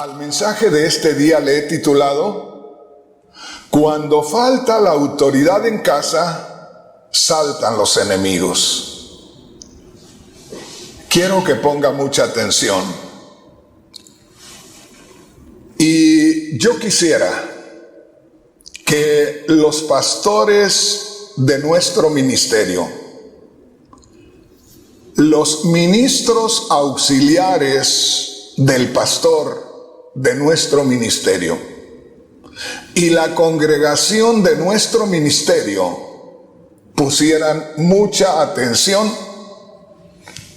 Al mensaje de este día le he titulado: Cuando falta la autoridad en casa, saltan los enemigos. Quiero que ponga mucha atención. Y yo quisiera que los pastores de nuestro ministerio, los ministros auxiliares del pastor de nuestro ministerio y la congregación de nuestro ministerio pusieran mucha atención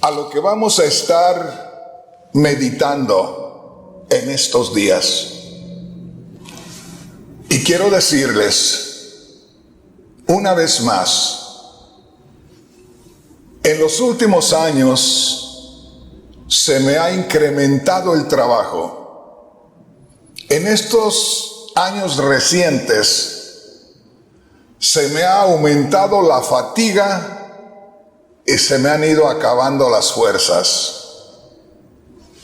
a lo que vamos a estar meditando en estos días. Y quiero decirles una vez más, en los últimos años se me ha incrementado el trabajo. En estos años recientes se me ha aumentado la fatiga y se me han ido acabando las fuerzas.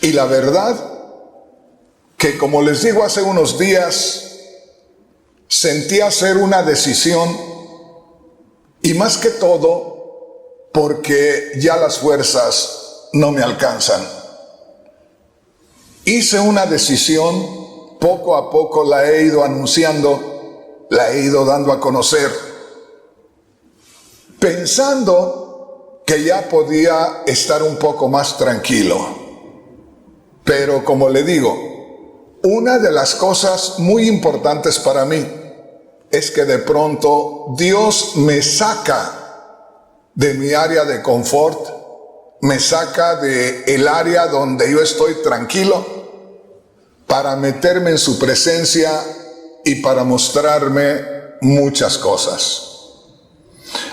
Y la verdad que, como les digo, hace unos días sentí hacer una decisión, y más que todo porque ya las fuerzas no me alcanzan. Hice una decisión. Poco a poco la he ido anunciando, la he ido dando a conocer, pensando que ya podía estar un poco más tranquilo. Pero como le digo, una de las cosas muy importantes para mí es que de pronto Dios me saca de mi área de confort, me saca de el área donde yo estoy tranquilo, para meterme en su presencia y para mostrarme muchas cosas.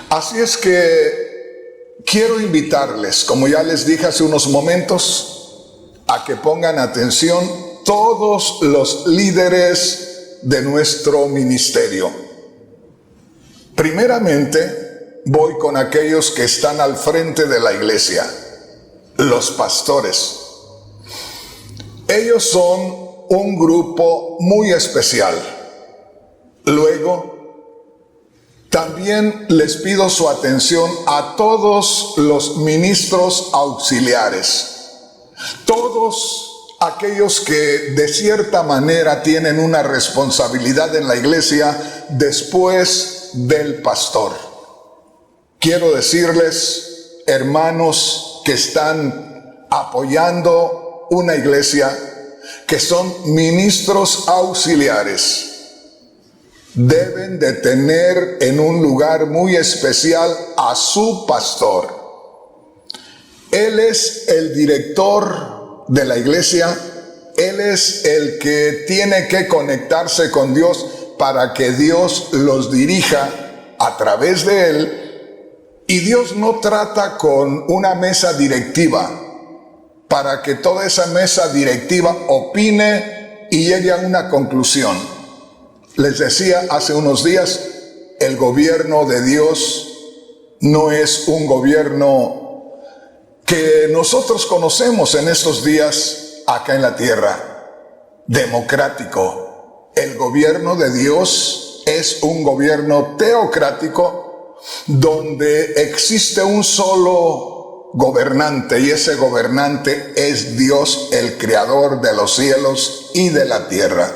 Así es que quiero invitarles, como ya les dije hace unos momentos, a que pongan atención todos los líderes de nuestro ministerio. Primeramente, voy con aquellos que están al frente de la iglesia, los pastores. Ellos son un grupo muy especial. Luego, también les pido su atención a todos los ministros auxiliares, todos aquellos que de cierta manera tienen una responsabilidad en la iglesia después del pastor. Quiero decirles, hermanos que están apoyando una iglesia, que son ministros auxiliares, deben de tener en un lugar muy especial a su pastor. Él es el director de la iglesia, él es el que tiene que conectarse con Dios para que Dios los dirija a través de él. Y Dios no trata con una mesa directiva para que toda esa mesa directiva opine y llegue a una conclusión. Les decía hace unos días, el gobierno de Dios no es un gobierno que nosotros conocemos en estos días acá en la tierra, democrático. El gobierno de Dios es un gobierno teocrático donde existe un solo gobernante, y ese gobernante es Dios, el creador de los cielos y de la tierra.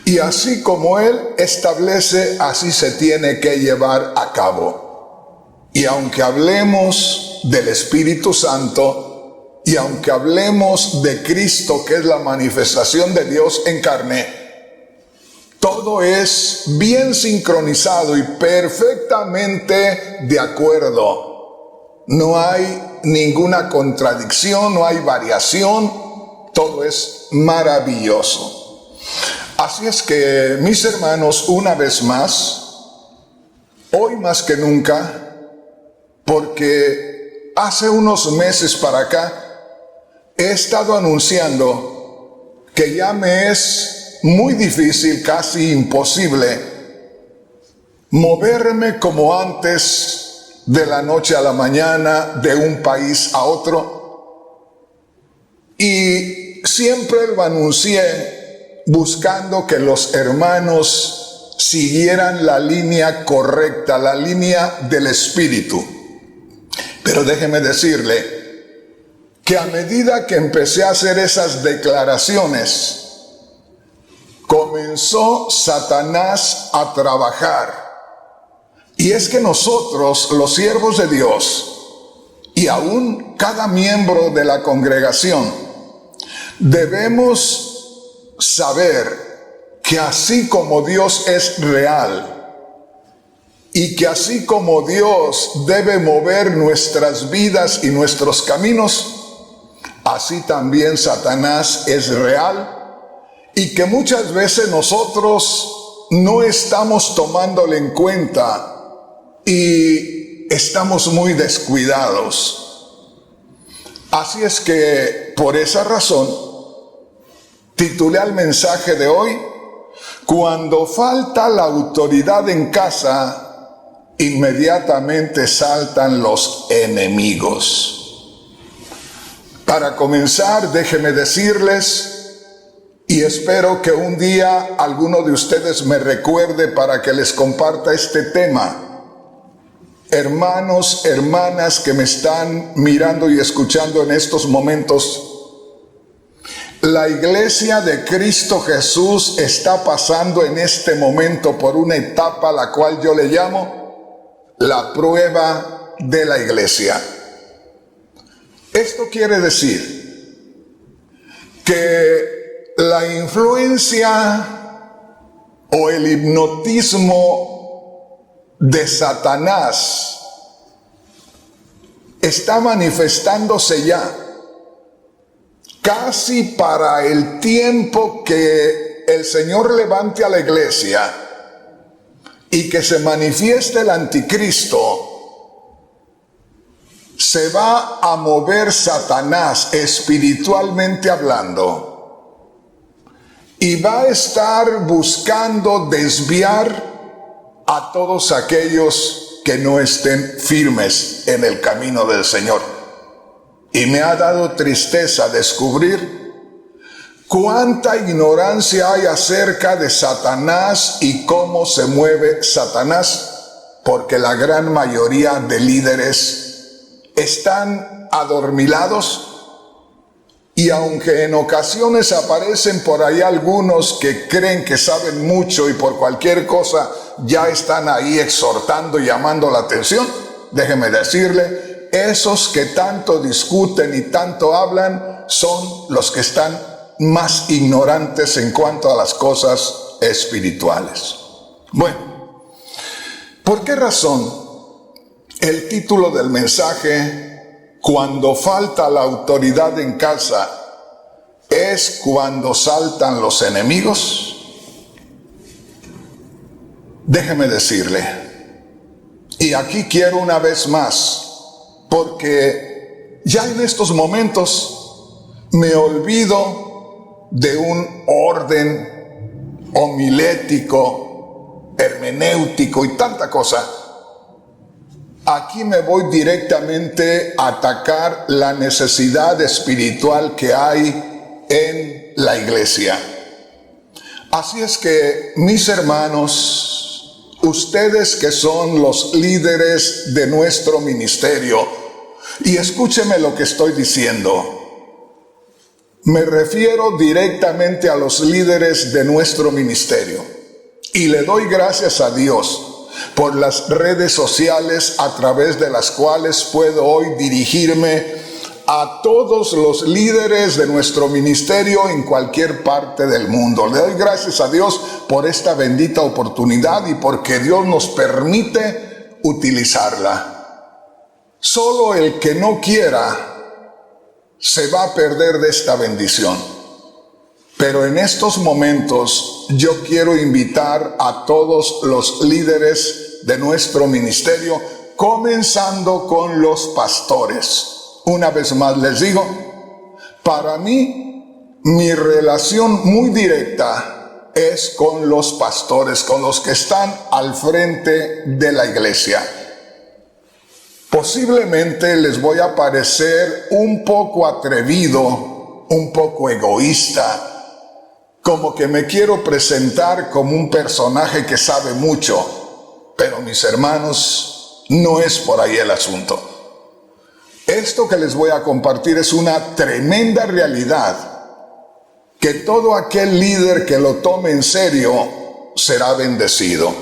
Y así como Él establece, así se tiene que llevar a cabo. Y aunque hablemos del Espíritu Santo, y aunque hablemos de Cristo, que es la manifestación de Dios en carne, todo es bien sincronizado y perfectamente de acuerdo. No hay ninguna contradicción, no hay variación, todo es maravilloso. Así es que, mis hermanos, una vez más, hoy más que nunca, porque hace unos meses para acá he estado anunciando que ya me es muy difícil, casi imposible, moverme como antes de la noche a la mañana, de un país a otro. Y siempre lo anuncié buscando que los hermanos siguieran la línea correcta, la línea del Espíritu. Pero déjeme decirle que a medida que empecé a hacer esas declaraciones, comenzó Satanás a trabajar. Y es que nosotros, los siervos de Dios, y aún cada miembro de la congregación, debemos saber que así como Dios es real, y que así como Dios debe mover nuestras vidas y nuestros caminos, así también Satanás es real, y que muchas veces nosotros no estamos tomándole en cuenta y estamos muy descuidados. Así es que por esa razón titulé al mensaje de hoy: cuando falta la autoridad en casa, inmediatamente saltan los enemigos. Para comenzar, déjenme decirles, y espero que un día alguno de ustedes me recuerde para que les comparta este tema. Hermanos, hermanas que me están mirando y escuchando en estos momentos, la iglesia de Cristo Jesús está pasando en este momento por una etapa a la cual yo le llamo la prueba de la iglesia. Esto quiere decir que la influencia o el hipnotismo de Satanás está manifestándose ya casi para el tiempo que el Señor levante a la iglesia y que se manifieste el anticristo. Se va a mover Satanás espiritualmente hablando y va a estar buscando desviar a todos aquellos que no estén firmes en el camino del Señor. Y me ha dado tristeza descubrir cuánta ignorancia hay acerca de Satanás y cómo se mueve Satanás, porque la gran mayoría de líderes están adormilados, y aunque en ocasiones aparecen por ahí algunos que creen que saben mucho y por cualquier cosa ya están ahí exhortando y llamando la atención, déjeme decirle, esos que tanto discuten y tanto hablan son los que están más ignorantes en cuanto a las cosas espirituales. Bueno, ¿por qué razón el título del mensaje, cuando falta la autoridad en casa, es cuando saltan los enemigos? Déjeme decirle, y aquí quiero una vez más, porque ya en estos momentos me olvido de un orden homilético, hermenéutico y tanta cosa. Aquí me voy directamente a atacar la necesidad espiritual que hay en la iglesia. Así es que, mis hermanos, ustedes que son los líderes de nuestro ministerio, y escúcheme lo que estoy diciendo, me refiero directamente a los líderes de nuestro ministerio, y le doy gracias a Dios por las redes sociales a través de las cuales puedo hoy dirigirme a todos los líderes de nuestro ministerio en cualquier parte del mundo. Le doy gracias a Dios por esta bendita oportunidad y porque Dios nos permite utilizarla. Solo el que no quiera se va a perder de esta bendición. Pero en estos momentos yo quiero invitar a todos los líderes de nuestro ministerio, comenzando con los pastores. Una vez más les digo, para mí, mi relación muy directa es con los pastores, con los que están al frente de la iglesia. Posiblemente les voy a parecer un poco atrevido un poco egoísta, como que me quiero presentar como un personaje que sabe mucho, pero mis hermanos, no es por ahí el asunto. Esto que les voy a compartir es una tremenda realidad, que todo aquel líder que lo tome en serio será bendecido.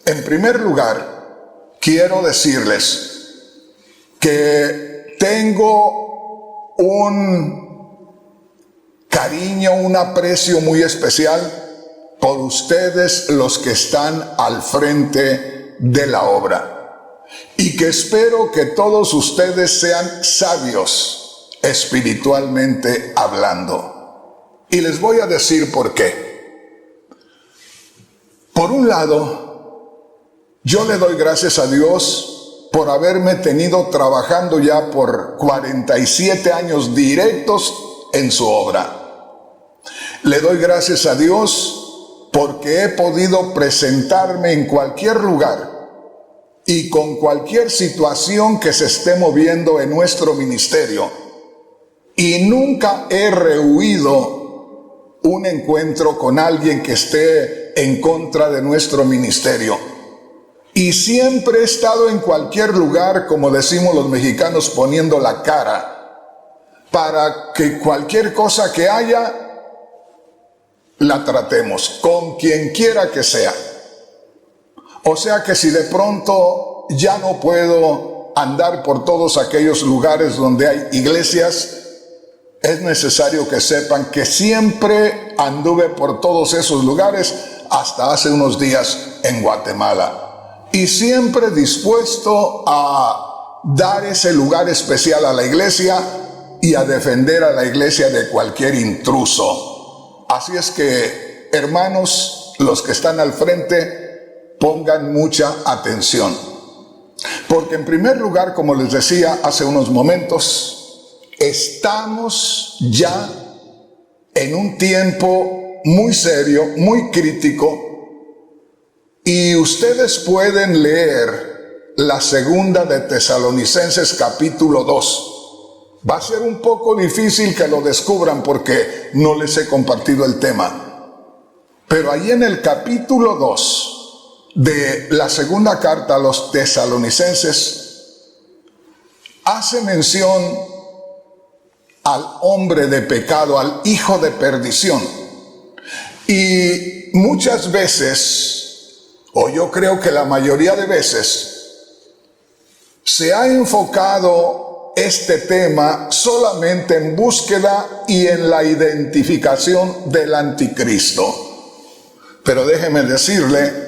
En primer lugar, quiero decirles que tengo un cariño, un aprecio muy especial por ustedes, los que están al frente de la obra. Y que espero que todos ustedes sean sabios espiritualmente hablando. Y les voy a decir por qué. Por un lado, yo le doy gracias a Dios por haberme tenido trabajando ya por 47 años directos en su obra. Le doy gracias a Dios porque he podido presentarme en cualquier lugar y con cualquier situación que se esté moviendo en nuestro ministerio. Y nunca he rehuido un encuentro con alguien que esté en contra de nuestro ministerio. Y siempre he estado en cualquier lugar, como decimos los mexicanos, poniendo la cara, para que cualquier cosa que haya, la tratemos, con quien quiera que sea. O sea que si de pronto ya no puedo andar por todos aquellos lugares donde hay iglesias, es necesario que sepan que siempre anduve por todos esos lugares hasta hace unos días en Guatemala. Y siempre dispuesto a dar ese lugar especial a la iglesia y a defender a la iglesia de cualquier intruso. Así es que, hermanos, los que están al frente, pongan mucha atención. Porque en primer lugar, como les decía hace unos momentos, estamos ya en un tiempo muy serio, muy crítico, y ustedes pueden leer la segunda de Tesalonicenses capítulo 2. Va a ser un poco difícil que lo descubran porque no les he compartido el tema. Pero ahí en el capítulo 2 de la segunda carta a los tesalonicenses, hace mención al hombre de pecado, al hijo de perdición. Y muchas veces, o yo creo que la mayoría de veces, se ha enfocado este tema solamente en búsqueda y en la identificación del anticristo. Pero déjeme decirle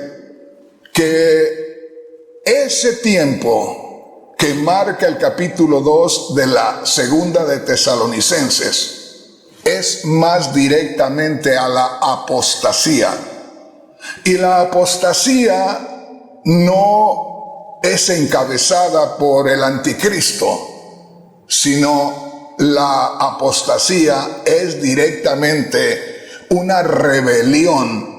que ese tiempo que marca el capítulo 2 de la segunda de Tesalonicenses es más directamente a la apostasía. Y la apostasía no es encabezada por el anticristo, sino la apostasía es directamente una rebelión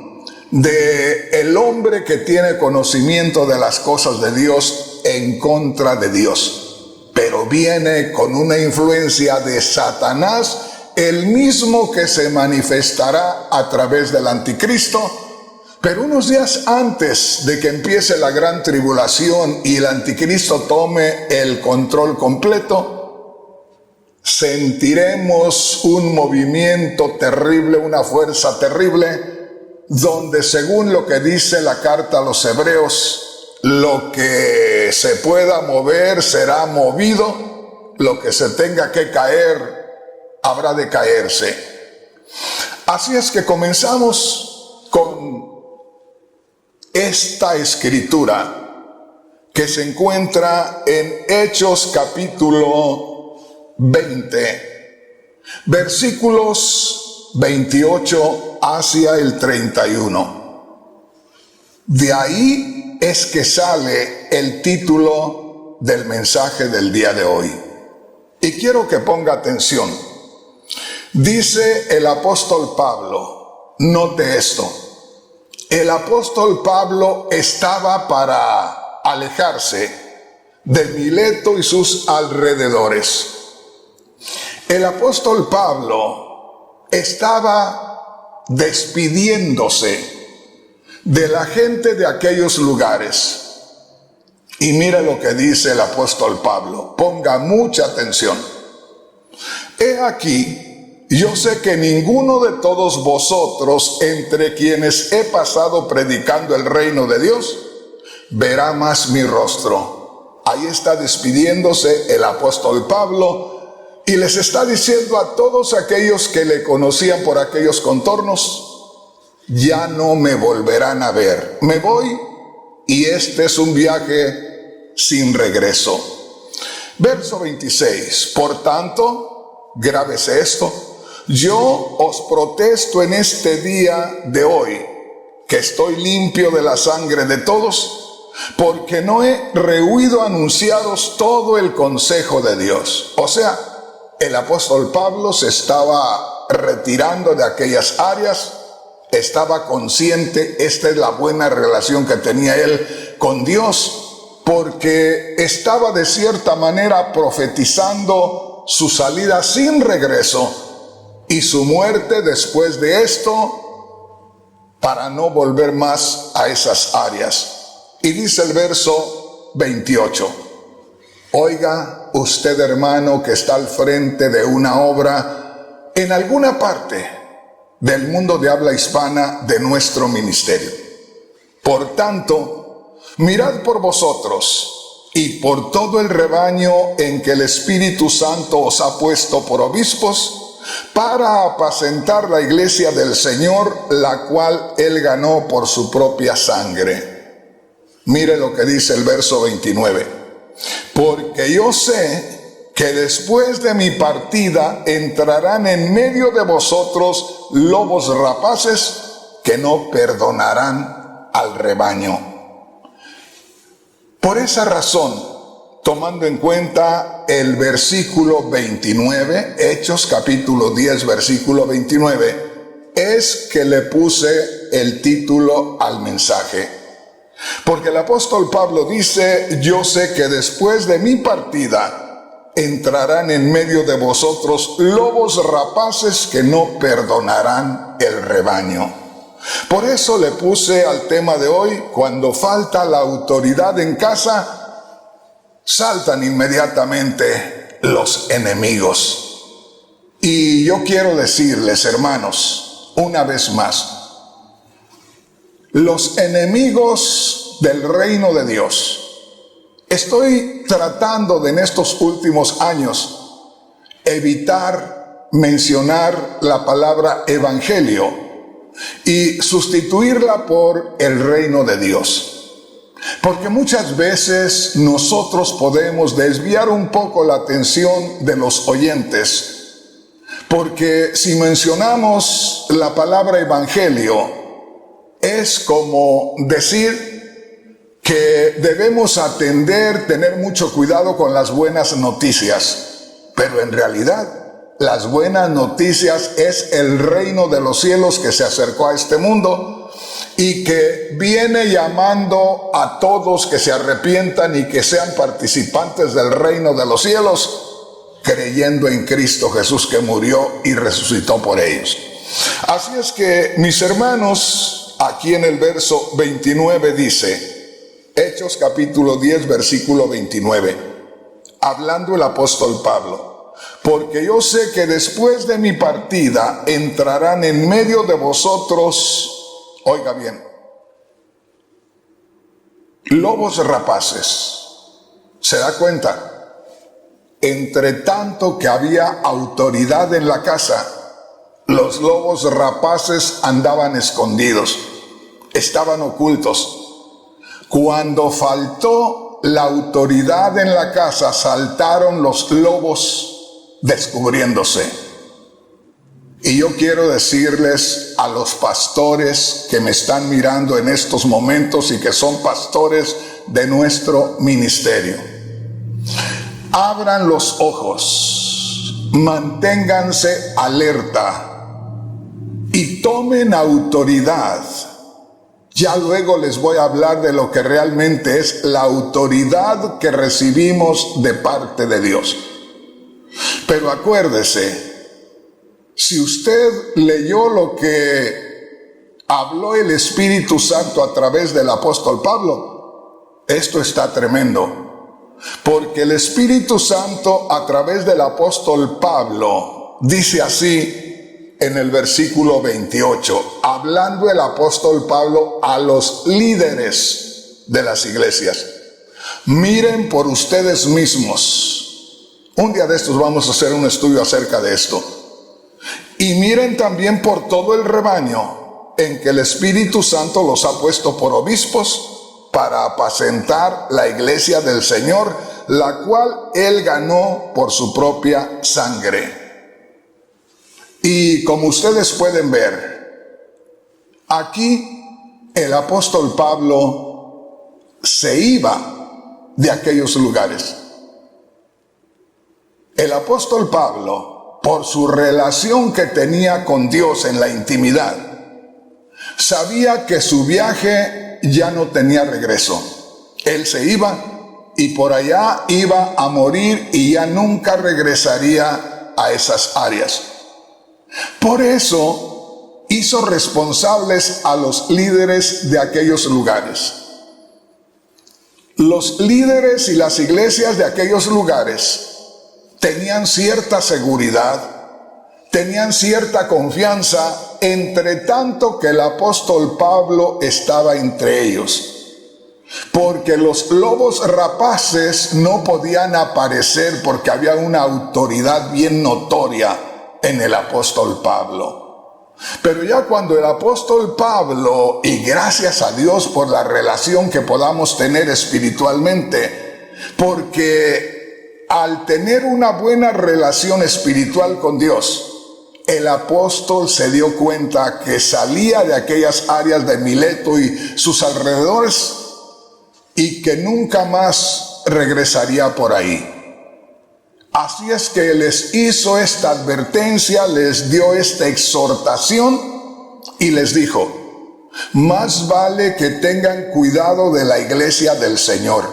de el hombre que tiene conocimiento de las cosas de Dios en contra de Dios, pero viene con una influencia de Satanás, el mismo que se manifestará a través del anticristo. Pero unos días antes de que empiece la gran tribulación y el anticristo tome el control completo, sentiremos un movimiento terrible, una fuerza terrible, donde según lo que dice la carta a los hebreos, lo que se pueda mover será movido, lo que se tenga que caer habrá de caerse. Así es que comenzamos con esta escritura que se encuentra en Hechos capítulo 20, versículos 28 hacia el 31. De ahí es que sale el título del mensaje del día de hoy. Y quiero que ponga atención. Dice el apóstol Pablo, note esto, el apóstol Pablo estaba para alejarse de Mileto y sus alrededores. El apóstol Pablo estaba despidiéndose de la gente de aquellos lugares. Y mira lo que dice el apóstol Pablo. Ponga mucha atención. He aquí, yo sé que ninguno de todos vosotros, entre quienes he pasado predicando el reino de Dios, verá más mi rostro. Ahí está despidiéndose el apóstol Pablo y les está diciendo a todos aquellos que le conocían por aquellos contornos: ya no me volverán a ver. Me voy y este es un viaje sin regreso. Verso 26. Por tanto, grábese esto: yo os protesto en este día de hoy que estoy limpio de la sangre de todos, porque no he rehuido anunciaros todo el consejo de Dios. O sea, el apóstol Pablo se estaba retirando de aquellas áreas, estaba consciente, esta es la buena relación que tenía él con Dios, porque estaba de cierta manera profetizando su salida sin regreso y su muerte después de esto, para no volver más a esas áreas. Y dice el verso 28, oiga usted, hermano, que está al frente de una obra en alguna parte del mundo de habla hispana de nuestro ministerio. Por tanto, mirad por vosotros y por todo el rebaño en que el Espíritu Santo os ha puesto por obispos, para apacentar la iglesia del Señor, la cual él ganó por su propia sangre. Mire lo que dice el verso 29. Porque yo sé que después de mi partida entrarán en medio de vosotros lobos rapaces que no perdonarán al rebaño. Por esa razón, tomando en cuenta el versículo 29, Hechos capítulo 10, versículo 29, es que le puse el título al mensaje. Porque el apóstol Pablo dice: yo sé que después de mi partida entrarán en medio de vosotros lobos rapaces que no perdonarán el rebaño. Por eso le puse al tema de hoy: cuando falta la autoridad en casa, saltan inmediatamente los enemigos. Y yo quiero decirles, hermanos, una vez más, los enemigos del reino de Dios. Estoy tratando de en estos últimos años evitar mencionar la palabra evangelio y sustituirla por el reino de Dios. Porque muchas veces nosotros podemos desviar un poco la atención de los oyentes. Porque si mencionamos la palabra evangelio, es como decir que debemos atender, tener mucho cuidado con las buenas noticias. Pero en realidad, las buenas noticias es el reino de los cielos que se acercó a este mundo y que viene llamando a todos que se arrepientan y que sean participantes del reino de los cielos, creyendo en Cristo Jesús, que murió y resucitó por ellos. Así es que, mis hermanos, aquí en el verso 29 dice, Hechos capítulo 10, versículo 29, hablando el apóstol Pablo: porque yo sé que después de mi partida entrarán en medio de vosotros, oiga bien, lobos rapaces. ¿Se da cuenta? Entre tanto que había autoridad en la casa, los lobos rapaces andaban escondidos, estaban ocultos. Cuando faltó la autoridad en la casa, saltaron los lobos descubriéndose. Y yo quiero decirles a los pastores que me están mirando en estos momentos y que son pastores de nuestro ministerio: abran los ojos, manténganse alerta y tomen autoridad. Ya luego les voy a hablar de lo que realmente es la autoridad que recibimos de parte de Dios. Pero acuérdese, si usted leyó lo que habló el Espíritu Santo a través del apóstol Pablo, esto está tremendo. Porque el Espíritu Santo a través del apóstol Pablo dice así en el versículo 28, hablando el apóstol Pablo a los líderes de las iglesias. Miren por ustedes mismos. Un día de estos vamos a hacer un estudio acerca de esto. Y miren también por todo el rebaño en que el Espíritu Santo los ha puesto por obispos para apacentar la iglesia del Señor, la cual Él ganó por su propia sangre. Y como ustedes pueden ver, aquí el apóstol Pablo se iba de aquellos lugares. El apóstol Pablo, por su relación que tenía con Dios en la intimidad, sabía que su viaje ya no tenía regreso. Él se iba y por allá iba a morir y ya nunca regresaría a esas áreas. Por eso hizo responsables a los líderes de aquellos lugares. Los líderes y las iglesias de aquellos lugares tenían cierta seguridad, tenían cierta confianza, entre tanto que el apóstol Pablo estaba entre ellos. Porque los lobos rapaces no podían aparecer porque había una autoridad bien notoria en el apóstol Pablo. Pero ya cuando el apóstol Pablo, y gracias a Dios por la relación que podamos tener espiritualmente, porque al tener una buena relación espiritual con Dios, el apóstol se dio cuenta que salía de aquellas áreas de Mileto y sus alrededores y que nunca más regresaría por ahí. Así es que les hizo esta advertencia, les dio esta exhortación y les dijo: más vale que tengan cuidado de la iglesia del Señor.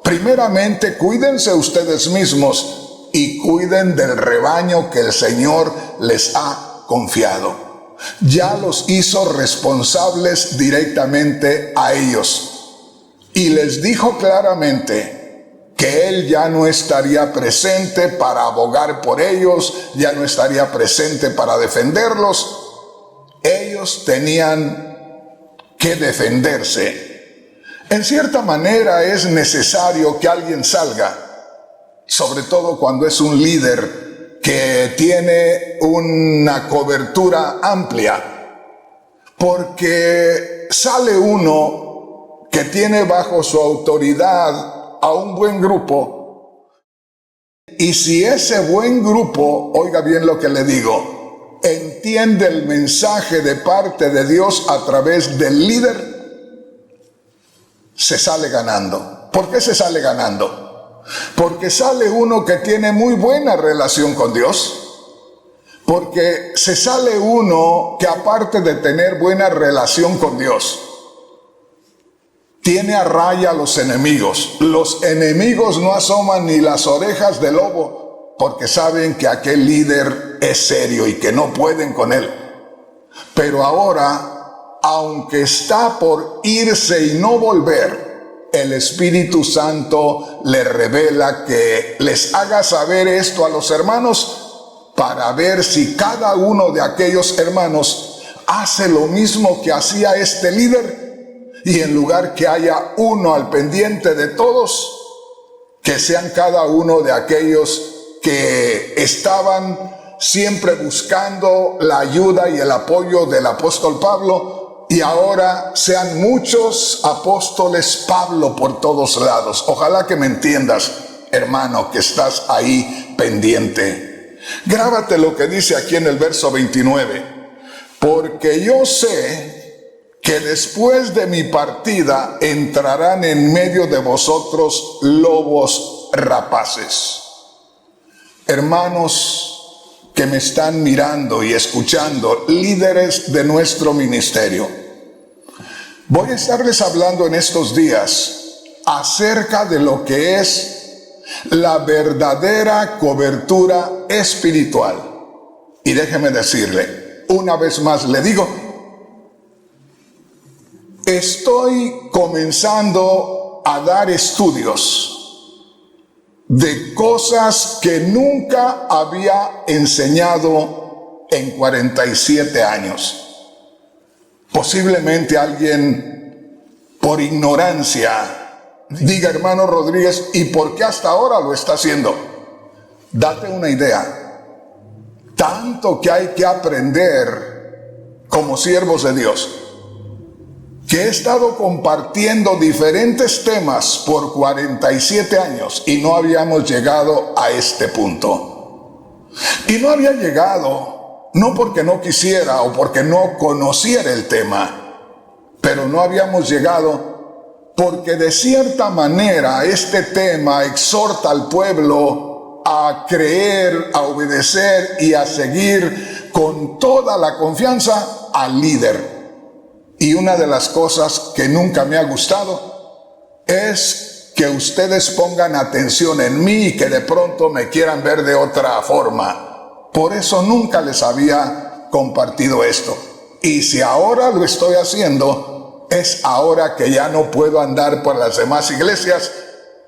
Primeramente, cuídense ustedes mismos y cuiden del rebaño que el Señor les ha confiado. Ya los hizo responsables directamente a ellos. Y les dijo claramente que Él ya no estaría presente para abogar por ellos, ya no estaría presente para defenderlos. Ellos tenían que defenderse. En cierta manera es necesario que alguien salga, sobre todo cuando es un líder que tiene una cobertura amplia, porque sale uno que tiene bajo su autoridad a un buen grupo, y si ese buen grupo, oiga bien lo que le digo, entiende el mensaje de parte de Dios a través del líder, se sale ganando. ¿Por qué se sale ganando? Porque sale uno que tiene muy buena relación con Dios, porque se sale uno que aparte de tener buena relación con Dios, tiene a raya a los enemigos. Los enemigos no asoman ni las orejas del lobo porque saben que aquel líder es serio y que no pueden con él. Pero ahora, aunque está por irse y no volver, el Espíritu Santo le revela que les haga saber esto a los hermanos para ver si cada uno de aquellos hermanos hace lo mismo que hacía este líder. Y en lugar que haya uno al pendiente de todos, que sean cada uno de aquellos que estaban siempre buscando la ayuda y el apoyo del apóstol Pablo, y ahora sean muchos apóstoles Pablo por todos lados. Ojalá que me entiendas, hermano, que estás ahí pendiente. Grábate lo que dice aquí en el verso 29. Porque yo sé que después de mi partida entrarán en medio de vosotros lobos rapaces. Hermanos que me están mirando y escuchando, líderes de nuestro ministerio, voy a estarles hablando en estos días acerca de lo que es la verdadera cobertura espiritual. Y déjeme decirle, una vez más le digo, estoy comenzando a dar estudios de cosas que nunca había enseñado en 47 años. Posiblemente alguien por ignorancia diga, hermano Rodríguez, ¿y por qué hasta ahora lo está haciendo? Date una idea. Tanto que hay que aprender como siervos de Dios, que he estado compartiendo diferentes temas por 47 años y no habíamos llegado a este punto. Y no había llegado, no porque no quisiera o porque no conociera el tema, pero no habíamos llegado porque de cierta manera este tema exhorta al pueblo a creer, a obedecer y a seguir con toda la confianza al líder. Y una de las cosas que nunca me ha gustado es que ustedes pongan atención en mí y que de pronto me quieran ver de otra forma. Por eso nunca les había compartido esto. Y si ahora lo estoy haciendo, es ahora que ya no puedo andar por las demás iglesias,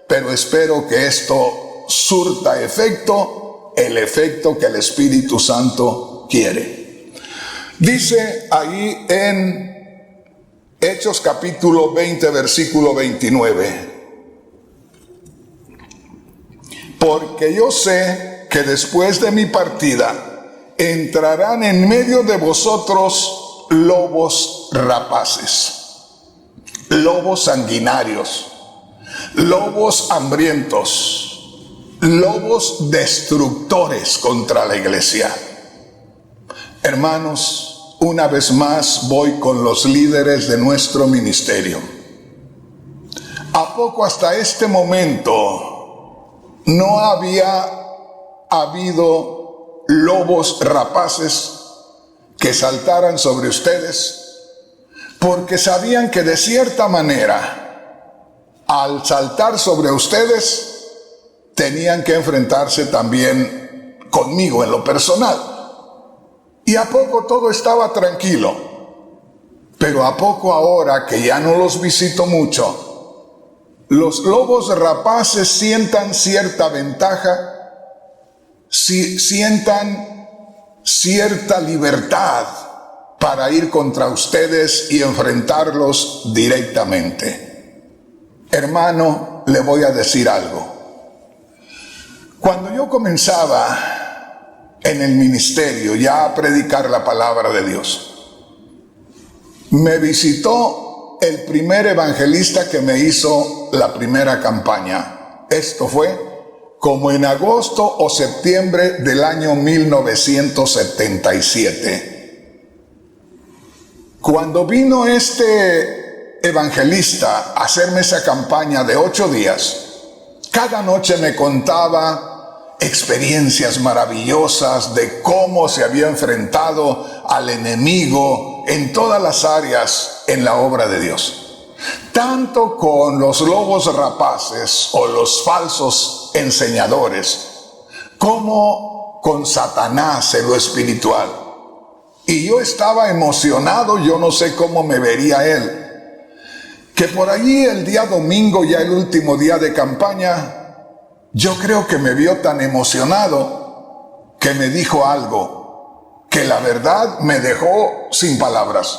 pero espero que esto surta efecto, el efecto que el Espíritu Santo quiere. Dice ahí en Hechos capítulo 20, versículo 29. Porque yo sé que después de mi partida entrarán en medio de vosotros lobos rapaces, lobos sanguinarios, lobos hambrientos, lobos destructores contra la iglesia. Hermanos, una vez más voy con los líderes de nuestro ministerio. ¿A poco hasta este momento no había habido lobos rapaces que saltaran sobre ustedes? Porque sabían que de cierta manera, al saltar sobre ustedes, tenían que enfrentarse también conmigo en lo personal. Y a poco todo estaba tranquilo, pero a poco ahora que ya no los visito mucho, los lobos rapaces sientan cierta ventaja, sientan cierta libertad para ir contra ustedes y enfrentarlos directamente. Hermano, le voy a decir algo. Cuando yo comenzaba en el ministerio, ya a predicar la palabra de Dios, me visitó el primer evangelista que me hizo la primera campaña. Esto fue como en agosto o septiembre del año 1977. Cuando vino este evangelista a hacerme esa campaña de 8 días, cada noche me contaba experiencias maravillosas de cómo se había enfrentado al enemigo en todas las áreas en la obra de Dios. Tanto con los lobos rapaces o los falsos enseñadores, como con Satanás en lo espiritual. Y yo estaba emocionado, yo no sé cómo me vería él. Que por allí el día domingo, ya el último día de campaña, yo creo que me vio tan emocionado que me dijo algo que la verdad me dejó sin palabras.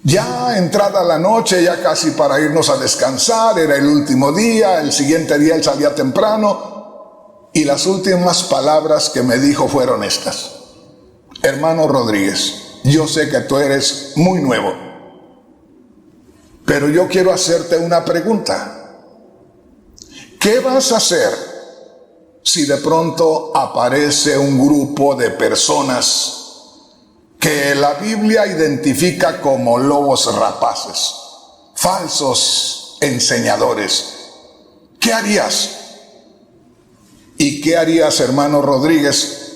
Ya entrada la noche, ya casi para irnos a descansar, era el último día, el siguiente día él salía temprano, y las últimas palabras que me dijo fueron estas: hermano Rodríguez, yo sé que tú eres muy nuevo, pero yo quiero hacerte una pregunta. ¿Qué vas a hacer si de pronto aparece un grupo de personas que la Biblia identifica como lobos rapaces, falsos enseñadores? ¿Qué harías? ¿Y qué harías, hermano Rodríguez,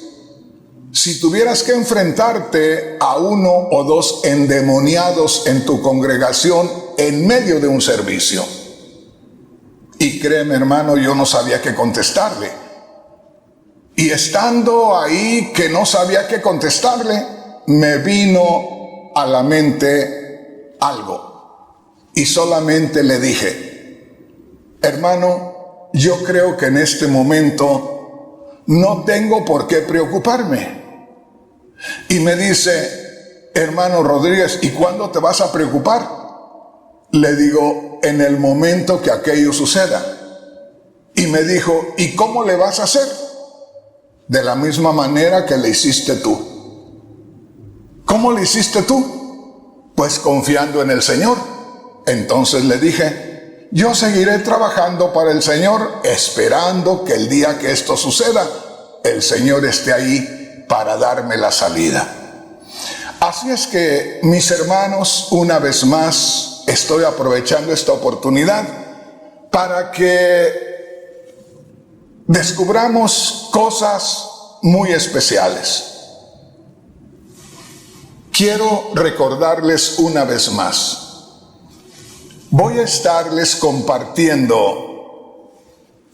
si tuvieras que enfrentarte a 1 o 2 endemoniados en tu congregación en medio de un servicio? Y créeme, hermano, yo no sabía qué contestarle. Y estando ahí que no sabía qué contestarle, me vino a la mente algo. Y solamente le dije: hermano, yo creo que en este momento no tengo por qué preocuparme. Y me dice: hermano Rodríguez, ¿y cuándo te vas a preocupar? Le digo: en el momento que aquello suceda. Y me dijo: ¿y cómo le vas a hacer? De la misma manera que le hiciste tú. ¿Cómo le hiciste tú? Pues confiando en el Señor. Entonces le dije: yo seguiré trabajando para el Señor, esperando que el día que esto suceda, el Señor esté ahí para darme la salida. Así es que, mis hermanos, una vez más, estoy aprovechando esta oportunidad para que descubramos cosas muy especiales. Quiero recordarles una vez más. Voy a estarles compartiendo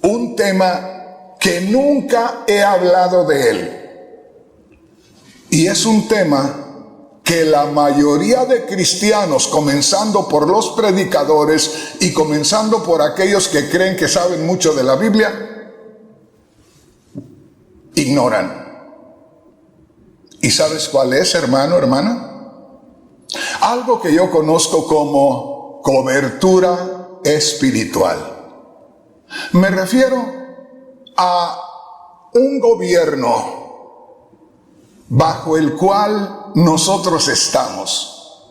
un tema que nunca he hablado de él. Y es un tema que la mayoría de cristianos, comenzando por los predicadores y comenzando por aquellos que creen que saben mucho de la Biblia, ignoran. ¿Y sabes cuál es, hermano, hermana? Algo que yo conozco como cobertura espiritual. Me refiero a un gobierno bajo el cual nosotros estamos.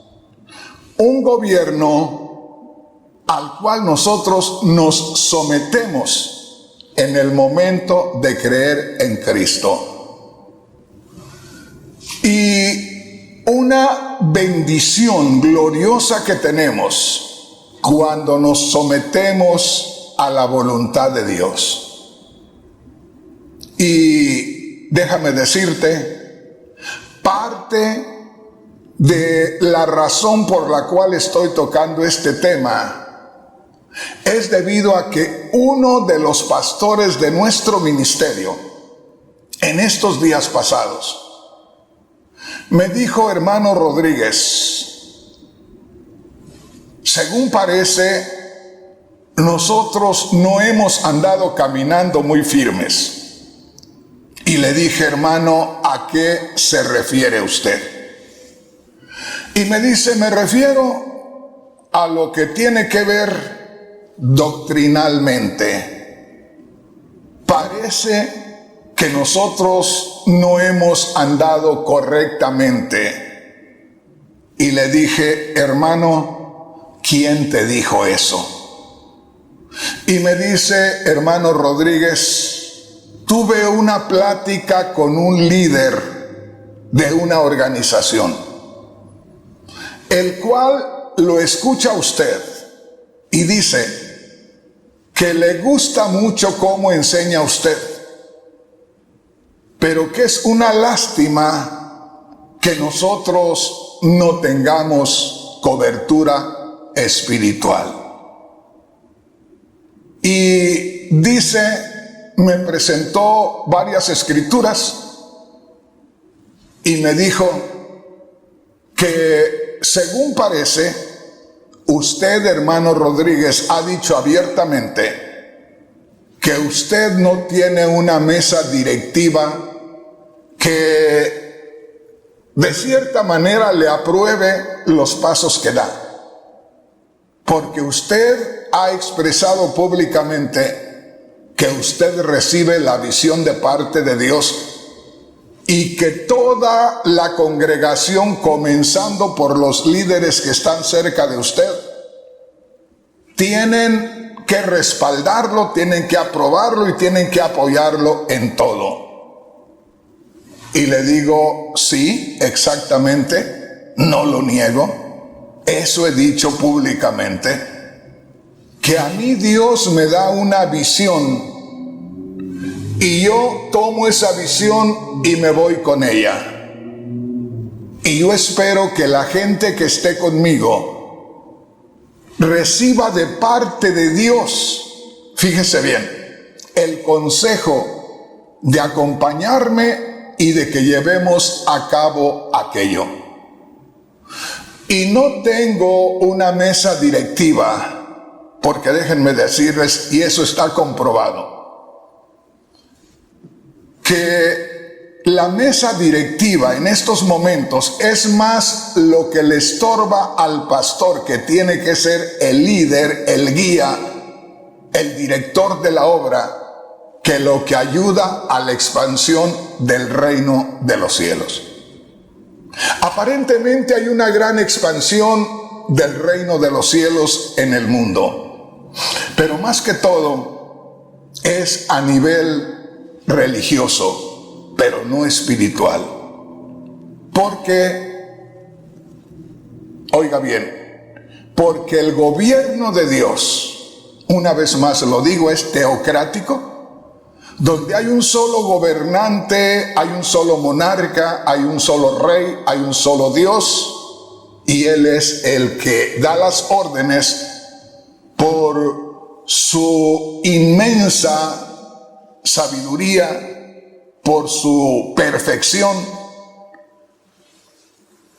Un gobierno al cual nosotros nos sometemos en el momento de creer en Cristo. Y una bendición gloriosa que tenemos cuando nos sometemos a la voluntad de Dios. Y déjame decirte, parte de la razón por la cual estoy tocando este tema es debido a que uno de los pastores de nuestro ministerio, en estos días pasados, me dijo: hermano Rodríguez, según parece, nosotros no hemos andado caminando muy firmes. Y le dije: hermano, ¿a qué se refiere usted? Y me dice: me refiero a lo que tiene que ver doctrinalmente. Parece que nosotros no hemos andado correctamente. Y le dije: hermano, ¿quién te dijo eso? Y me dice: hermano Rodríguez, tuve una plática con un líder de una organización, el cual lo escucha usted y dice que le gusta mucho cómo enseña usted, pero que es una lástima que nosotros no tengamos cobertura espiritual. Y dice, me presentó varias escrituras y me dijo que, según parece, usted, hermano Rodríguez, ha dicho abiertamente que usted no tiene una mesa directiva que de cierta manera le apruebe los pasos que da. Porque usted ha expresado públicamente que usted recibe la visión de parte de Dios y que toda la congregación, comenzando por los líderes que están cerca de usted, tienen que respaldarlo, tienen que aprobarlo y tienen que apoyarlo en todo. Y le digo: sí, exactamente, no lo niego, eso he dicho públicamente, que a mí Dios me da una visión y yo tomo esa visión y me voy con ella. Y yo espero que la gente que esté conmigo reciba de parte de Dios fíjese bien, el consejo de acompañarme y de que llevemos a cabo aquello. Y no tengo una mesa directiva, porque déjenme decirles, y eso está comprobado, que la mesa directiva en estos momentos es más lo que le estorba al pastor, que tiene que ser el líder, el guía, el director de la obra, que lo que ayuda a la expansión del reino de los cielos. Aparentemente hay una gran expansión del reino de los cielos en el mundo, pero más que todo es a nivel religioso, pero no espiritual. Porque, oiga bien, porque el gobierno de Dios, una vez más lo digo, es teocrático, donde hay un solo gobernante, hay un solo monarca, hay un solo rey, hay un solo Dios, y Él es el que da las órdenes por su inmensa sabiduría, por su perfección,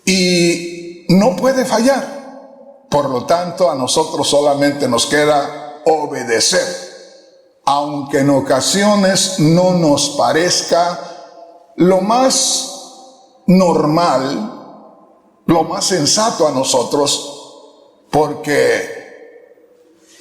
y no puede fallar. Por lo tanto, a nosotros solamente nos queda obedecer, aunque en ocasiones no nos parezca lo más normal, lo más sensato a nosotros, porque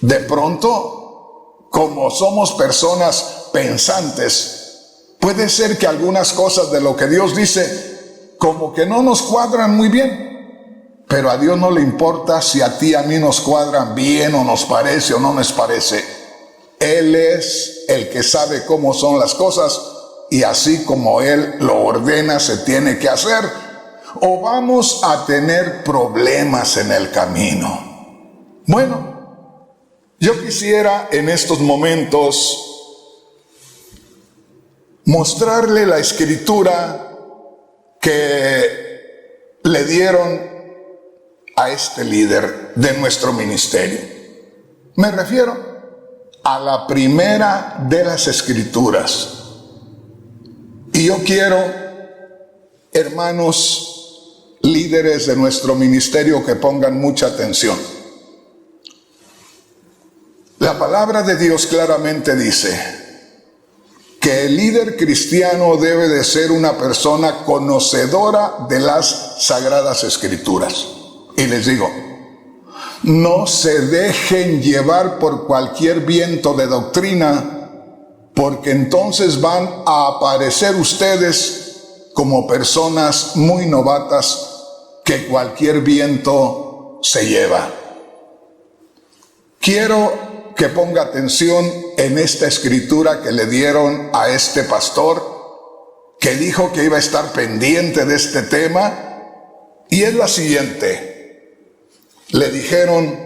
de pronto, como somos personas pensantes, puede ser que algunas cosas de lo que Dios dice como que no nos cuadran muy bien, pero a Dios no le importa si a ti y a mí nos cuadran bien o nos parece o no nos parece. Él es el que sabe cómo son las cosas, y así como Él lo ordena se tiene que hacer, o vamos a tener problemas en el camino. Bueno, yo quisiera en estos momentos mostrarle la escritura que le dieron a este líder de nuestro ministerio. Me refiero a la primera de las escrituras. Y yo quiero, hermanos líderes de nuestro ministerio, que pongan mucha atención. La palabra de Dios claramente dice que el líder cristiano debe de ser una persona conocedora de las sagradas escrituras. Y les digo, no se dejen llevar por cualquier viento de doctrina, porque entonces van a aparecer ustedes como personas muy novatas que cualquier viento se lleva. Quiero que ponga atención en esta escritura que le dieron a este pastor, que dijo que iba a estar pendiente de este tema, y es la siguiente. Le dijeron: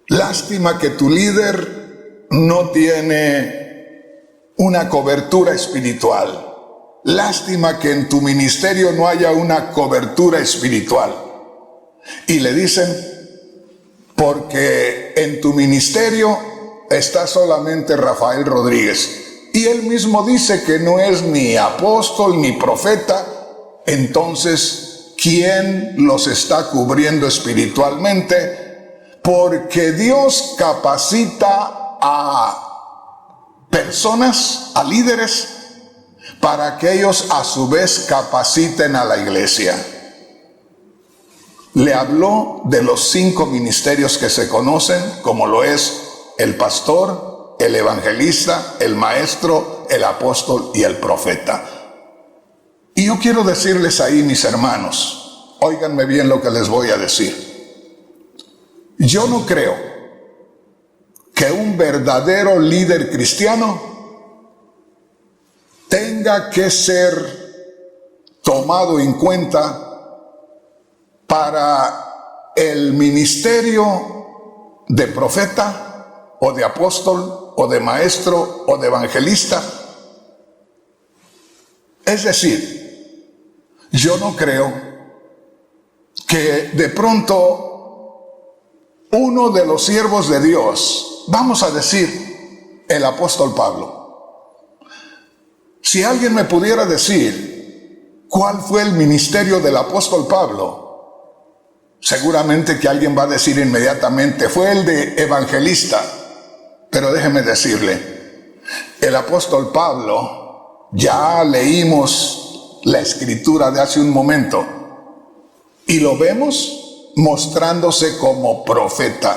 lástima que tu líder no tiene una cobertura espiritual. Lástima que en tu ministerio no haya una cobertura espiritual. Y le dicen: porque en tu ministerio está solamente Rafael Rodríguez. Y él mismo dice que no es ni apóstol ni profeta. Entonces, ¿quién los está cubriendo espiritualmente? Porque Dios capacita a personas, a líderes, para que ellos a su vez capaciten a la iglesia. Le habló de los 5 ministerios que se conocen, como lo es el pastor, el evangelista, el maestro, el apóstol y el profeta. Y yo quiero decirles ahí, mis hermanos, óiganme bien lo que les voy a decir. Yo no creo que un verdadero líder cristiano tenga que ser tomado en cuenta para el ministerio de profeta o de apóstol o de maestro o de evangelista. Es decir, yo no creo que de pronto uno de los siervos de Dios vamos a decir, el apóstol Pablo. Si alguien me pudiera decir cuál fue el ministerio del apóstol Pablo, seguramente que alguien va a decir inmediatamente, fue el de evangelista. Pero déjeme decirle, el apóstol Pablo, ya leímos la escritura de hace un momento, y lo vemos mostrándose como profeta,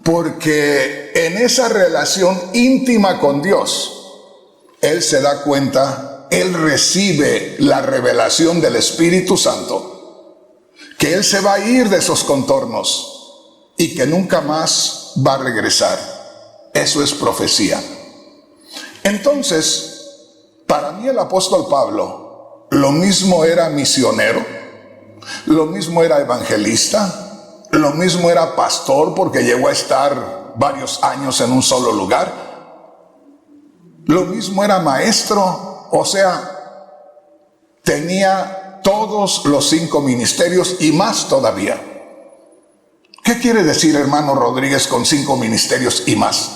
porque en esa relación íntima con Dios, él se da cuenta, él recibe la revelación del Espíritu Santo, que él se va a ir de esos contornos y que nunca más va a regresar. Eso es profecía. Entonces, para mí el apóstol Pablo, lo mismo era misionero, lo mismo era evangelista, lo mismo era pastor porque llegó a estar varios años en un solo lugar, lo mismo era maestro, o sea, tenía todos los 5 ministerios y más todavía. ¿Qué quiere decir, hermano Rodríguez, con 5 ministerios y más?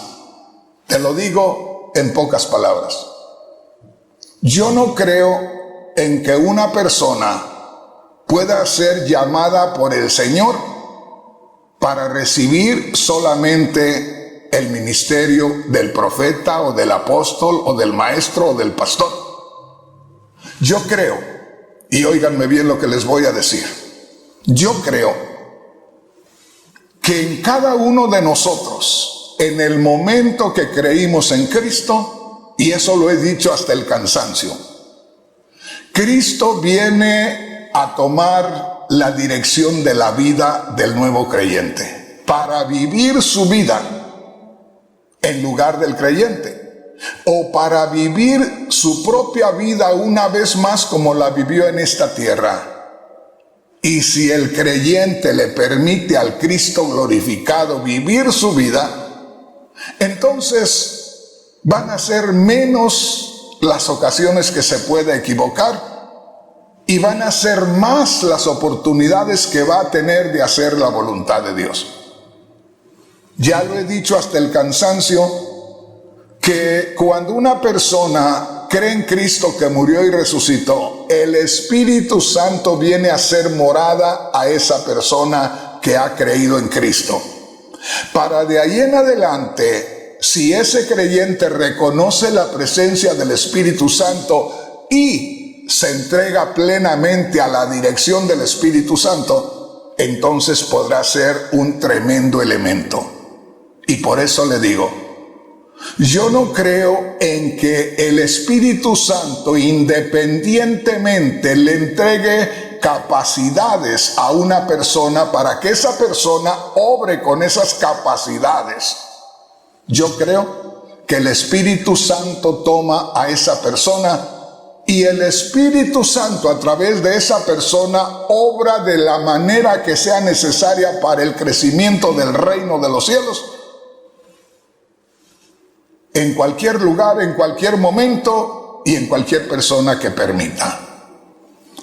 Te lo digo en pocas palabras. Yo no creo en que una persona pueda ser llamada por el Señor para recibir solamente el ministerio del profeta o del apóstol o del maestro o del pastor. Yo creo, y óiganme bien lo que les voy a decir, yo creo que en cada uno de nosotros, en el momento que creímos en Cristo, y eso lo he dicho hasta el cansancio, Cristo viene a tomar la dirección de la vida del nuevo creyente, para vivir su vida en lugar del creyente, o para vivir su propia vida una vez más como la vivió en esta tierra. Y si el creyente le permite al Cristo glorificado vivir su vida, entonces van a ser menos las ocasiones que se puede equivocar y van a ser más las oportunidades que va a tener de hacer la voluntad de Dios. Ya lo he dicho hasta el cansancio, que cuando una persona cree en Cristo que murió y resucitó, el Espíritu Santo viene a ser morada a esa persona que ha creído en Cristo. Para de ahí en adelante, si ese creyente reconoce la presencia del Espíritu Santo y se entrega plenamente a la dirección del Espíritu Santo, entonces podrá ser un tremendo elemento. Y por eso le digo, yo no creo en que el Espíritu Santo independientemente le entregue capacidades a una persona para que esa persona obre con esas capacidades. Yo creo que el Espíritu Santo toma a esa persona y el Espíritu Santo a través de esa persona obra de la manera que sea necesaria para el crecimiento del reino de los cielos, en cualquier lugar, en cualquier momento y en cualquier persona que permita.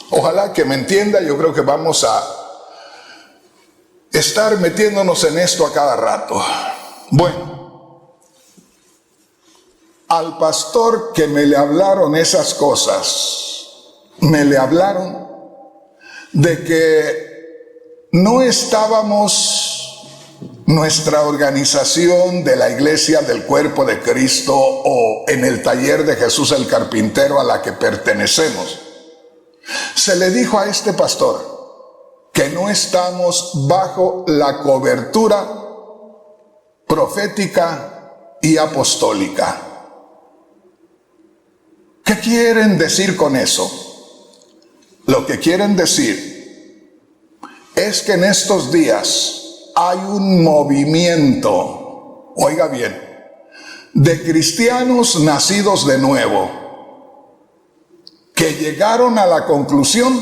Ojalá que me entienda. Yo creo que vamos a estar metiéndonos en esto a cada rato. Bueno, al pastor que me le hablaron esas cosas, me le hablaron de que no estábamos, nuestra organización de la iglesia del cuerpo de Cristo o en el taller de Jesús el carpintero a la que pertenecemos, se le dijo a este pastor que no estamos bajo la cobertura profética y apostólica. ¿Qué quieren decir con eso? Lo que quieren decir es que en estos días hay un movimiento, oiga bien, de cristianos nacidos de nuevo, que llegaron a la conclusión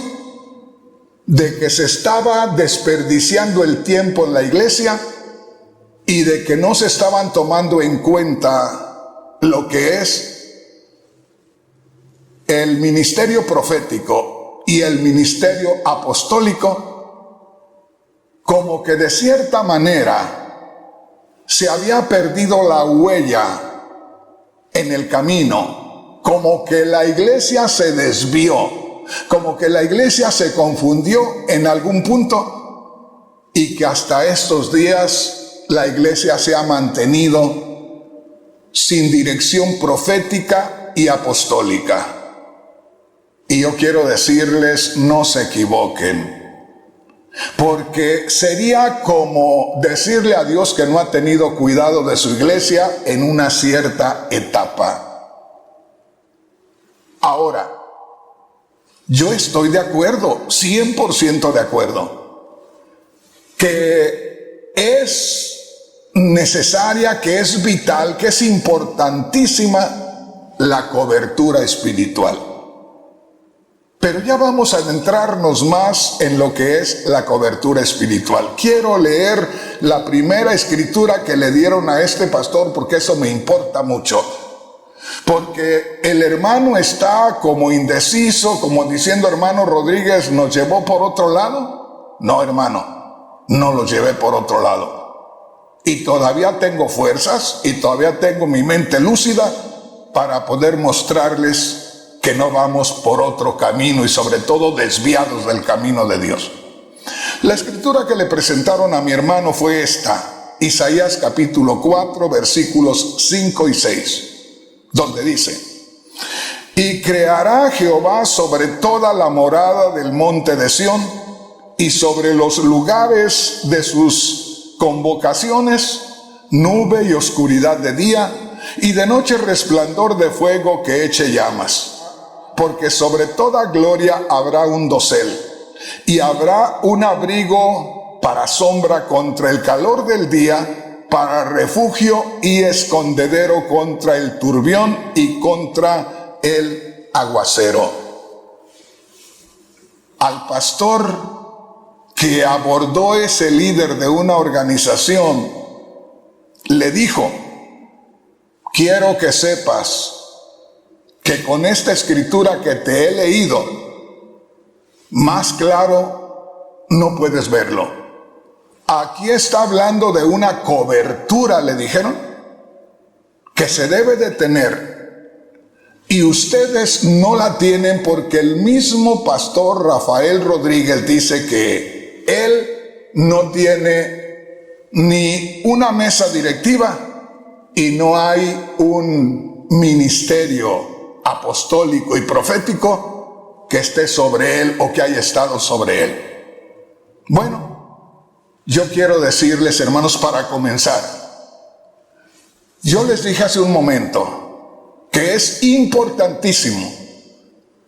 de que se estaba desperdiciando el tiempo en la iglesia y de que no se estaban tomando en cuenta lo que es el ministerio profético y el ministerio apostólico, como que de cierta manera se había perdido la huella en el camino, como que la iglesia se desvió, como que la iglesia se confundió en algún punto y que hasta estos días la iglesia se ha mantenido sin dirección profética y apostólica. Y yo quiero decirles, no se equivoquen, porque sería como decirle a Dios que no ha tenido cuidado de su iglesia en una cierta etapa. Ahora, yo estoy de acuerdo, 100% de acuerdo, que es necesaria, que es vital, que es importantísima la cobertura espiritual. Pero ya vamos a adentrarnos más en lo que es la cobertura espiritual. Quiero leer la primera escritura que le dieron a este pastor porque eso me importa mucho. Porque el hermano está como indeciso, como diciendo, hermano Rodríguez, ¿nos llevó por otro lado? No, hermano, no lo llevé por otro lado. Y todavía tengo fuerzas y todavía tengo mi mente lúcida para poder mostrarles que no vamos por otro camino y sobre todo desviados del camino de Dios. La escritura que le presentaron a mi hermano fue esta, Isaías capítulo 4, versículos 5 y 6, donde dice: y creará Jehová sobre toda la morada del monte de Sión y sobre los lugares de sus convocaciones, nube y oscuridad de día, y de noche resplandor de fuego que eche llamas. Porque sobre toda gloria habrá un dosel, y habrá un abrigo para sombra contra el calor del día, para refugio y escondedero contra el turbión y contra el aguacero. Al pastor que abordó ese líder de una organización, le dijo: quiero que sepas que con esta escritura que te he leído, más claro no puedes verlo. Aquí está hablando de una cobertura, le dijeron, que se debe de tener. Y ustedes no la tienen porque el mismo pastor Rafael Rodríguez dice que él no tiene ni una mesa directiva y no hay un ministerio apostólico y profético que esté sobre él o que haya estado sobre él. Bueno, yo quiero decirles, hermanos, para comenzar, yo les dije hace un momento que es importantísimo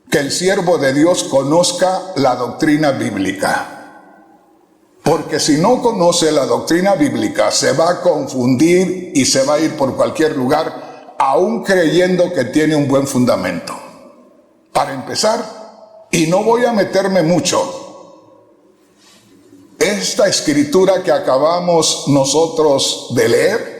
que el siervo de Dios conozca la doctrina bíblica, porque si no conoce la doctrina bíblica se va a confundir y se va a ir por cualquier lugar, aún creyendo que tiene un buen fundamento. Para empezar, y no voy a meterme mucho, esta escritura que acabamos nosotros de leer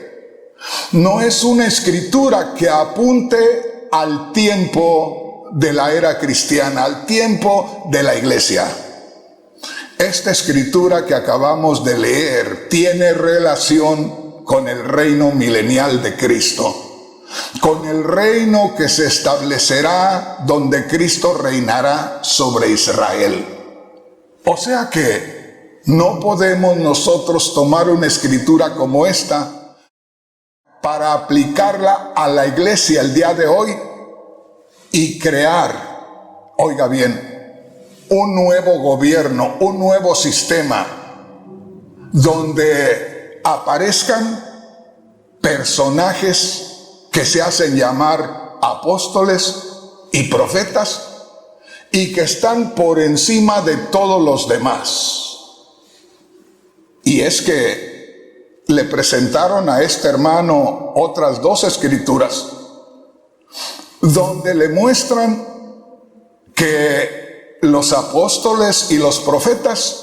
no es una escritura que apunte al tiempo de la era cristiana, al tiempo de la iglesia. Esta escritura que acabamos de leer tiene relación con el reino milenial de Cristo, con el reino que se establecerá donde Cristo reinará sobre Israel. O sea que no podemos nosotros tomar una escritura como esta para aplicarla a la iglesia el día de hoy y crear, oiga bien, un nuevo gobierno, un nuevo sistema donde aparezcan personajes que se hacen llamar apóstoles y profetas y que están por encima de todos los demás. Y es que le presentaron a este hermano otras dos escrituras donde le muestran que los apóstoles y los profetas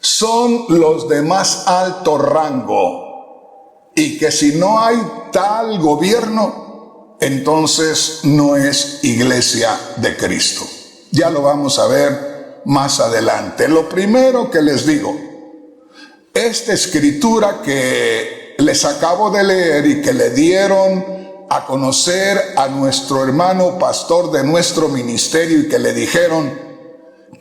son los de más alto rango, y que si no hay tal gobierno, entonces no es iglesia de Cristo. Ya lo vamos a ver más adelante. Lo primero que les digo, esta escritura que les acabo de leer y que le dieron a conocer a nuestro hermano pastor de nuestro ministerio, y que le dijeron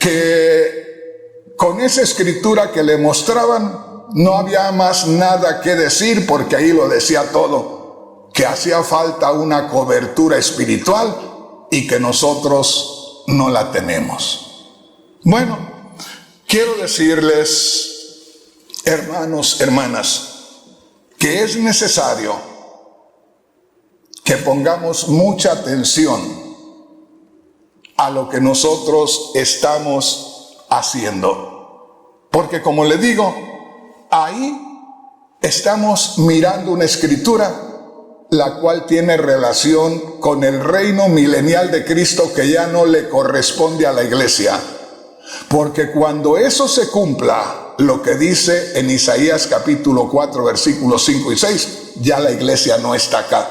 que con esa escritura que le mostraban no había más nada que decir, porque ahí lo decía todo, que hacía falta una cobertura espiritual y que nosotros no la tenemos. Bueno, quiero decirles, hermanos, hermanas, que es necesario que pongamos mucha atención a lo que nosotros estamos haciendo. Porque como le digo, ahí estamos mirando una escritura la cual tiene relación con el reino milenial de Cristo, que ya no le corresponde a la iglesia. Porque cuando eso se cumpla, lo que dice en Isaías capítulo 4, versículos 5 y 6, ya la iglesia no está acá.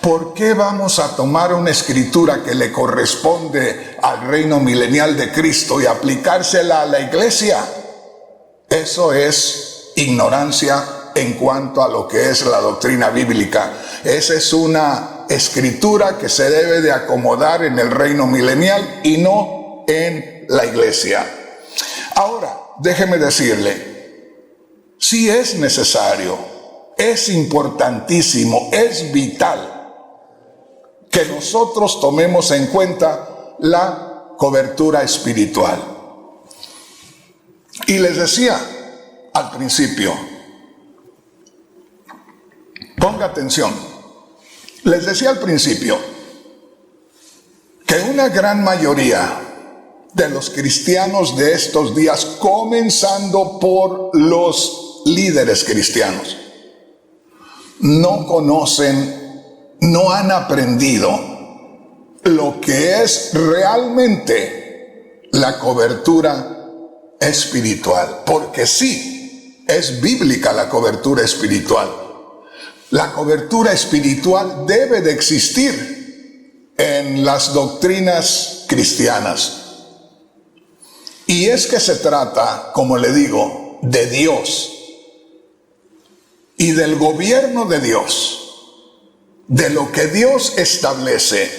¿Por qué vamos a tomar una escritura que le corresponde al reino milenial de Cristo y aplicársela a la iglesia? Eso es ignorancia en cuanto a lo que es la doctrina bíblica. Esa es una escritura que se debe de acomodar en el reino milenial y no en la iglesia. Ahora, déjeme decirle, sí es necesario, es importantísimo, es vital que nosotros tomemos en cuenta la cobertura espiritual. Y les decía al principio, ponga atención, les decía al principio que una gran mayoría de los cristianos de estos días, comenzando por los líderes cristianos, no conocen, no han aprendido lo que es realmente la cobertura espiritual. Porque sí, es bíblica la cobertura espiritual. La cobertura espiritual debe de existir en las doctrinas cristianas. Y es que se trata, como le digo, de Dios y del gobierno de Dios, de lo que Dios establece,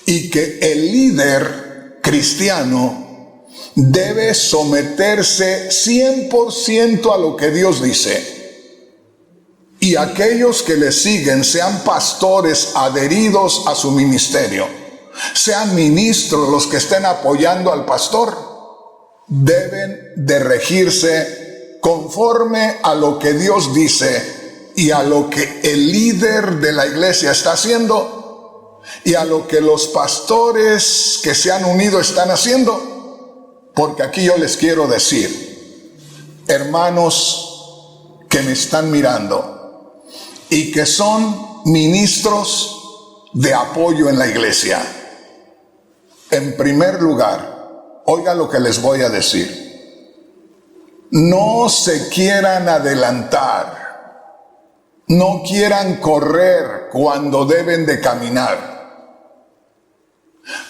y que el líder cristiano debe someterse 100% a lo que Dios dice. Y aquellos que le siguen, sean pastores adheridos a su ministerio, sean ministros los que estén apoyando al pastor, deben de regirse conforme a lo que Dios dice y a lo que el líder de la iglesia está haciendo y a lo que los pastores que se han unido están haciendo. Porque aquí yo les quiero decir, hermanos que me están mirando y que son ministros de apoyo en la iglesia, en primer lugar, oiga lo que les voy a decir. No se quieran adelantar, no quieran correr cuando deben de caminar.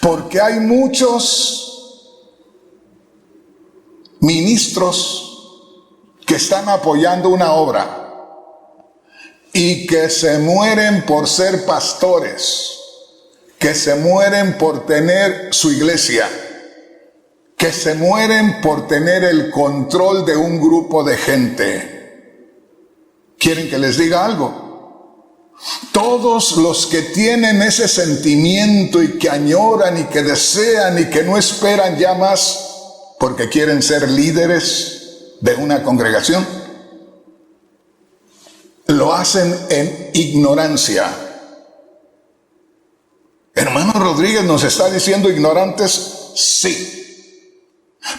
Porque hay muchos ministros que están apoyando una obra y que se mueren por ser pastores, que se mueren por tener su iglesia, que se mueren por tener el control de un grupo de gente. ¿Quieren que les diga algo? Todos los que tienen ese sentimiento y que añoran y que desean y que no esperan ya más porque quieren ser líderes de una congregación, lo hacen en ignorancia. Hermano Rodríguez nos está diciendo ignorantes, sí.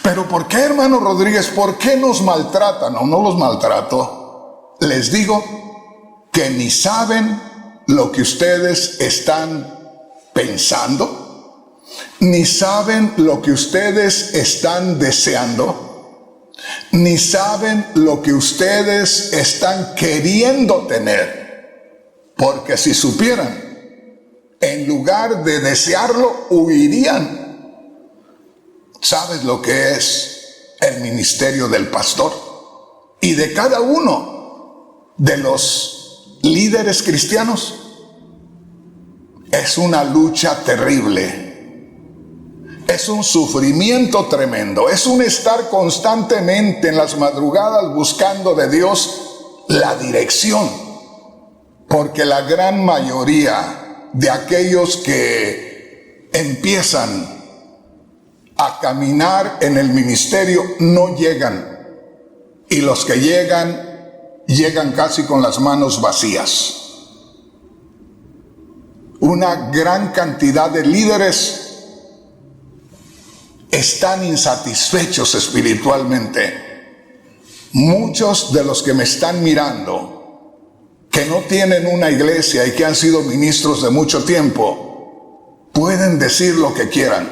Pero ¿por qué, hermano Rodríguez? ¿Por qué nos maltratan? No, no los maltrato. Les digo que ni saben lo que ustedes están pensando, ni saben lo que ustedes están deseando, ni saben lo que ustedes están queriendo tener. Porque si supieran, en lugar de desearlo, huirían. ¿Sabes lo que es el ministerio del pastor? Y de cada uno de los líderes cristianos es una lucha terrible. Es un sufrimiento tremendo. Es un estar constantemente en las madrugadas buscando de Dios la dirección. Porque la gran mayoría de aquellos que empiezan a caminar en el ministerio no llegan. Y los que llegan casi con las manos vacías. Una gran cantidad de líderes están insatisfechos espiritualmente. Muchos de los que me están mirando, que no tienen una iglesia y que han sido ministros de mucho tiempo, pueden decir lo que quieran,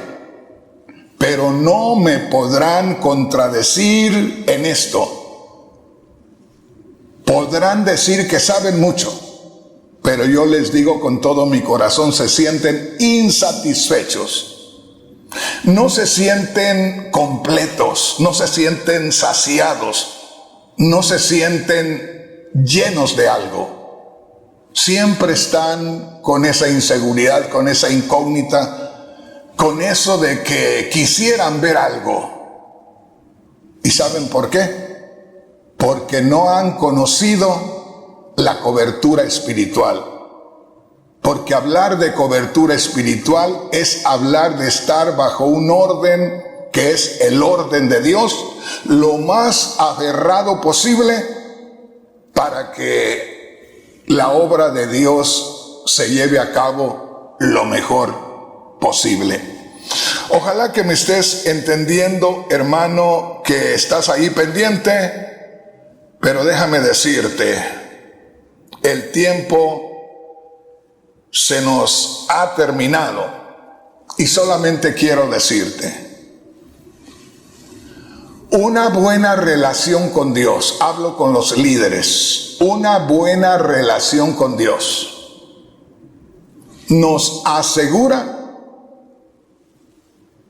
pero no me podrán contradecir en esto. Podrán decir que saben mucho, pero yo les digo con todo mi corazón, se sienten insatisfechos. No se sienten completos, no se sienten saciados, no se sienten llenos de algo. Siempre están con esa inseguridad, con esa incógnita, con eso de que quisieran ver algo. ¿Y saben por qué? Porque no han conocido la cobertura espiritual. Porque hablar de cobertura espiritual es hablar de estar bajo un orden que es el orden de Dios, lo más aferrado posible para que la obra de Dios se lleve a cabo lo mejor posible. Ojalá que me estés entendiendo, hermano, que estás ahí pendiente, pero déjame decirte, el tiempo se nos ha terminado y solamente quiero decirte, una buena relación con Dios, hablo con los líderes, una buena relación con Dios nos asegura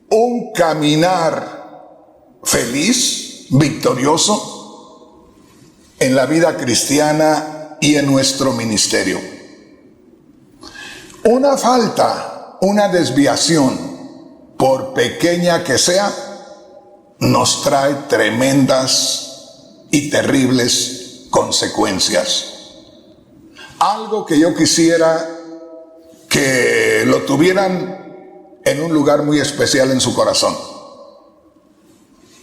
un caminar feliz, victorioso en la vida cristiana y en nuestro ministerio. Una falta, una desviación, por pequeña que sea, nos trae tremendas y terribles consecuencias. Algo que yo quisiera que lo tuvieran en un lugar muy especial en su corazón.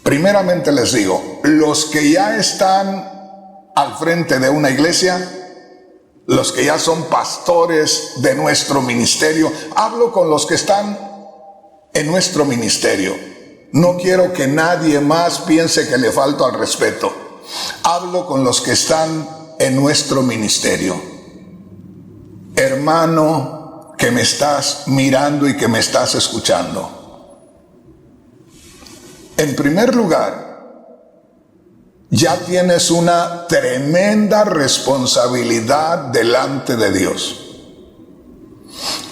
Primeramente les digo, los que ya están al frente de una iglesia, los que ya son pastores de nuestro ministerio, hablo con los que están en nuestro ministerio. No quiero que nadie más piense que le falto al respeto. Hablo con los que están en nuestro ministerio. Hermano, que me estás mirando y que me estás escuchando. En primer lugar, ya tienes una tremenda responsabilidad delante de Dios.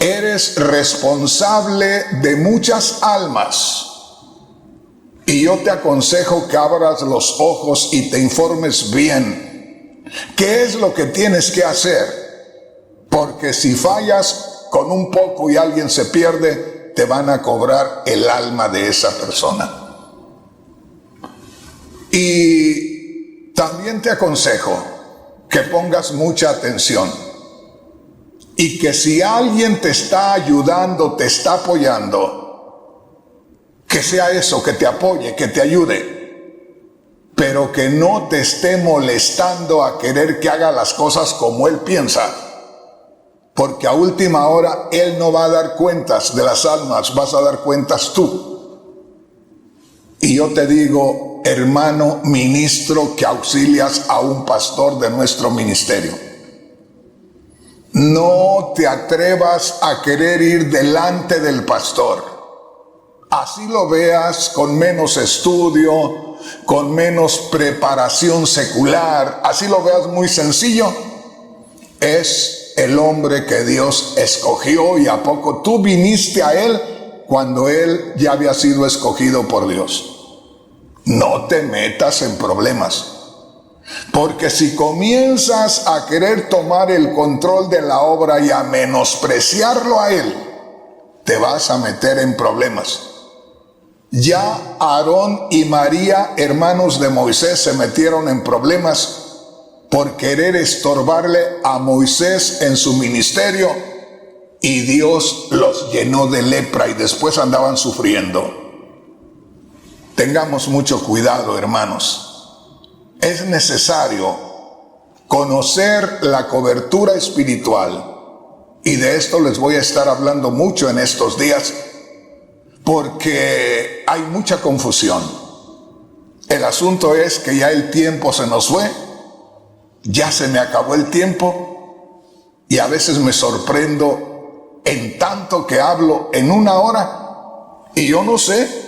Eres responsable de muchas almas. Y yo te aconsejo que abras los ojos y te informes bien. ¿Qué es lo que tienes que hacer? Porque si fallas con un poco y alguien se pierde, te van a cobrar el alma de esa persona. Y también te aconsejo que pongas mucha atención y que si alguien te está ayudando, te está apoyando, que sea eso, que te apoye, que te ayude, pero que no te esté molestando a querer que haga las cosas como él piensa, porque a última hora él no va a dar cuentas de las almas, vas a dar cuentas tú. Y yo te digo, hermano ministro que auxilias a un pastor de nuestro ministerio, no te atrevas a querer ir delante del pastor. Así lo veas con menos estudio, con menos preparación secular, así lo veas muy sencillo, es el hombre que Dios escogió y a poco tú viniste a él cuando él ya había sido escogido por Dios. No te metas en problemas. Porque si comienzas a querer tomar el control de la obra y a menospreciarlo a Él, te vas a meter en problemas. Ya Aarón y María, hermanos de Moisés, se metieron en problemas por querer estorbarle a Moisés en su ministerio, y Dios los llenó de lepra y después andaban sufriendo. Tengamos mucho cuidado, hermanos. Es necesario conocer la cobertura espiritual, y de esto les voy a estar hablando mucho en estos días, porque hay mucha confusión. El asunto es que ya el tiempo se nos fue, ya se me acabó el tiempo, y a veces me sorprendo en tanto que hablo en una hora, y yo no sé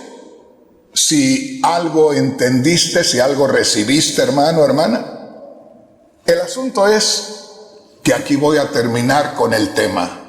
si algo entendiste, si algo recibiste, hermano, hermana. El asunto es que aquí voy a terminar con el tema.